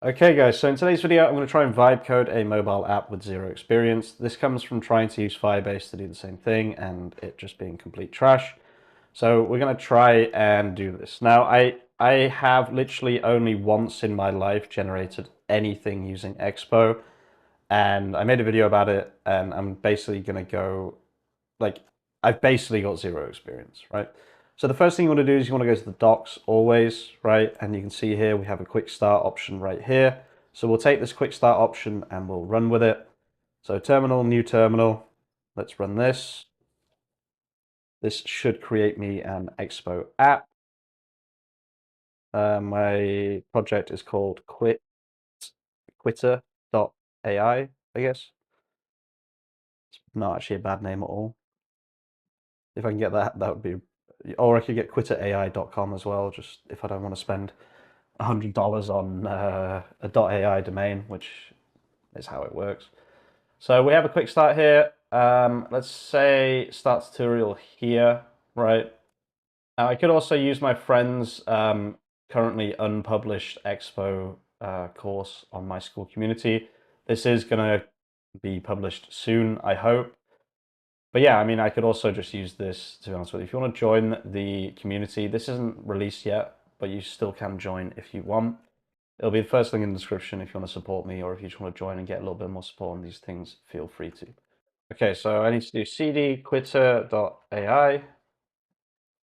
Okay guys, so in today's video I'm going to try and vibe code a mobile app with zero experience. This comes from trying to use Firebase to do the same thing and it just being complete trash. So we're going to try and do this. Now I have literally only once in my life generated anything using Expo, and I made a video about it, and I'm basically going to go like I've basically got zero experience, right? So the first thing you want to do is you want to go to the docs always, right? And you can see here we have a quick start option right here. So we'll take this quick start option and we'll run with it. So terminal, new terminal. Let's run this. This should create me an Expo app. My project is called quitter.ai, I guess. It's not actually a bad name at all. If I can get that, that would be, or I could get quitterai.com as well, just if I don't want to spend $100 on a .ai domain, which is how it works. So we have a quick start here. Let's say start tutorial here, right? Now I could also use my friend's currently unpublished Expo course on my Skool community. This is going to be published soon, I hope. But yeah, I mean, I could also just use this, to be honest with you. If you want to join the community, this isn't released yet, but you still can join if you want. It'll be the first link in the description if you want to support me, or if you just want to join and get a little bit more support on these things, feel free to. Okay, so I need to do cd quitter.ai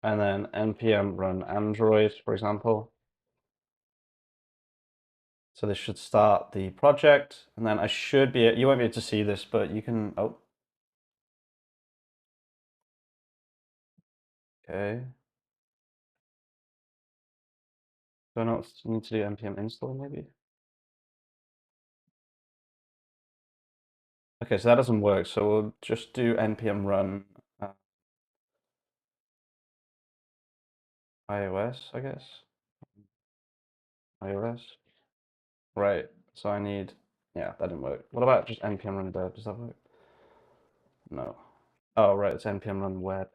and then npm run Android, for example. So this should start the project, and then I should be, you won't be able to see this, but you can, oh, okay. Do I not need to do npm install maybe? Okay, so that doesn't work. So we'll just do npm run iOS, I guess. iOS. Right. So I need, yeah, that didn't work. What about just npm run dev? Does that work? No. Oh, right. It's npm run web.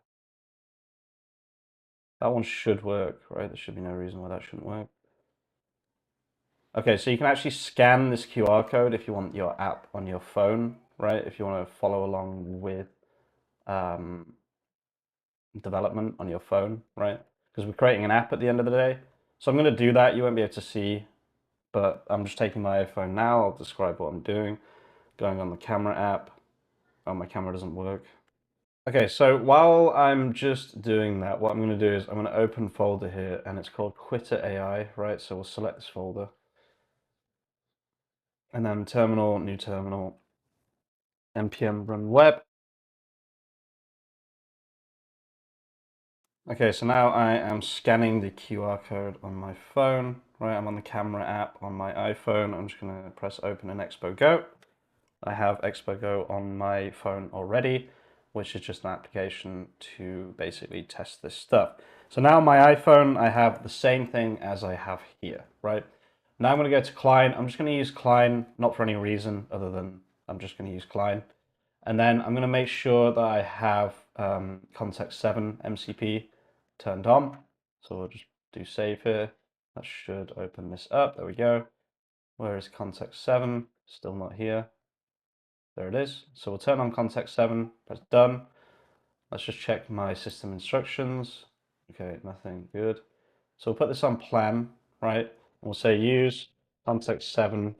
That one should work, right? There should be no reason why that shouldn't work. Okay, so you can actually scan this QR code if you want your app on your phone, right? If you want to follow along with um, development on your phone, right? Because we're creating an app at the end of the day. So I'm going to do that. You won't be able to see, but I'm just taking my iPhone now. I'll describe what I'm doing. Going on the camera app. Oh, my camera doesn't work. Okay, so while I'm just doing that, what I'm going to do is I'm going to open folder here, and it's called Quitter AI, right? So we'll select this folder. And then terminal, new terminal, npm run web. Okay, so now I am scanning the QR code on my phone, right? I'm on the camera app on my iPhone. I'm just going to press open in Expo Go. I have Expo Go on my phone already, which is just an application to basically test this stuff. So now on my iPhone, I have the same thing as I have here, right? Now I'm going to go to Klein. I'm just going to use Klein, not for any reason other than I'm just going to use Klein. And then I'm going to make sure that I have context 7 MCP turned on. So we'll just do save here. That should open this up. There we go. Where is context 7? Still not here. There it is. So we'll turn on context 7, press done. Let's just check my system instructions. Okay, nothing, good. So we'll put this on plan, right? We'll say use context 7.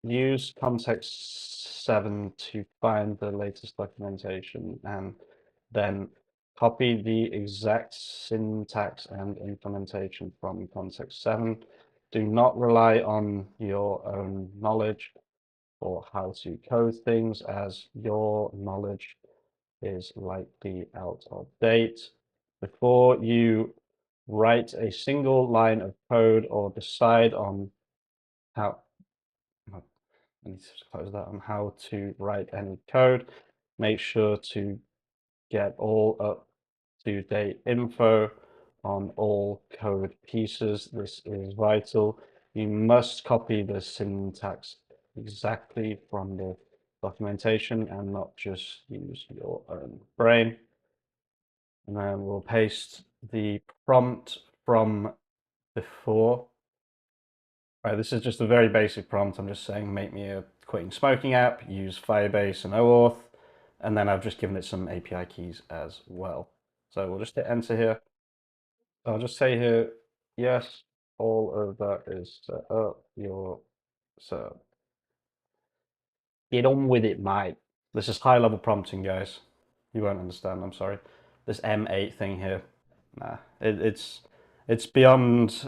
Use context 7 to find the latest documentation, and then copy the exact syntax and implementation from context 7. Do not rely on your own knowledge or how to code things, as your knowledge is likely out of date. Before you write a single line of code or decide on how, I need to close that, on how to write any code, make sure to get all up to date info on all code pieces. This is vital. You must copy the syntax exactly from the documentation and not just use your own brain. And then we'll paste the prompt from before. Right, this is just a very basic prompt. I'm just saying, make me a quitting smoking app, use Firebase and OAuth, and then I've just given it some API keys as well. So we'll just hit enter here. I'll just say here, yes, all of that is set up. You're set up. Get on with it, mate. This is high level prompting, guys. You won't understand, I'm sorry. This M8 thing here, nah, it's beyond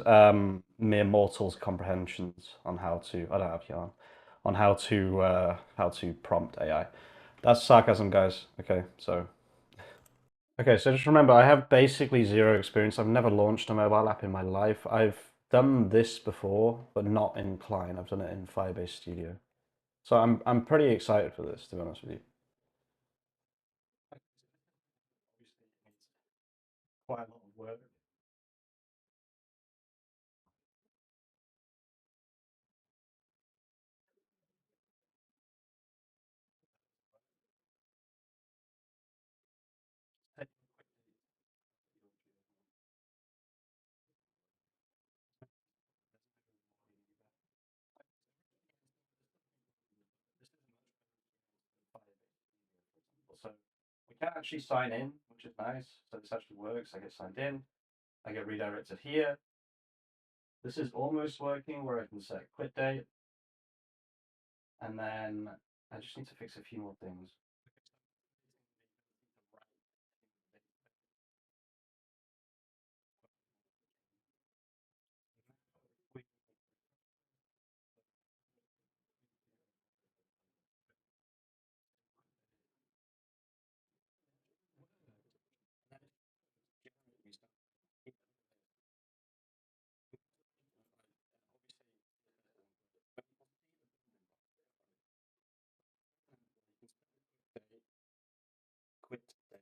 mere mortals' comprehensions on how to. I don't have yarn on how to prompt AI. That's sarcasm, guys. Okay, so just remember, I have basically zero experience. I've never launched a mobile app in my life. I've done this before, but not in Klein. I've done it in Firebase Studio. So I'm pretty excited for this, to be honest with you. Quite a lot of work. So we can actually sign in, which is nice. So this actually works. I get signed in. I get redirected here. This is almost working where I can set quit date. And then I just need to fix a few more things. Quit date.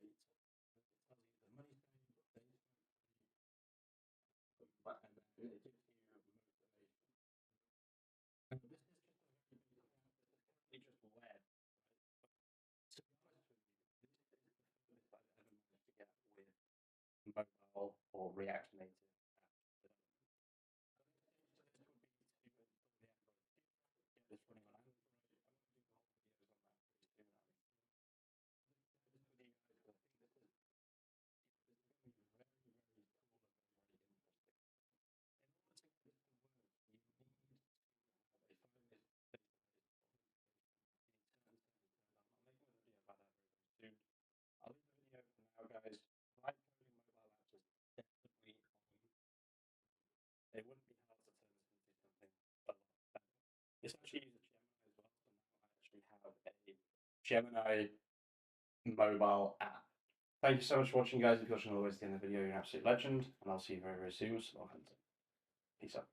Mobile or React Native. I'll leave the video for now, guys. Live coding mobile apps is definitely it wouldn't be hard to turn this into something a lot better. This actually uses Gemini as well, so now I actually have a Gemini mobile app. Thank you so much for watching, guys. If you're watching all the way to the end of the video, you're an absolute legend, and I'll see you very, very soon. So, peace out.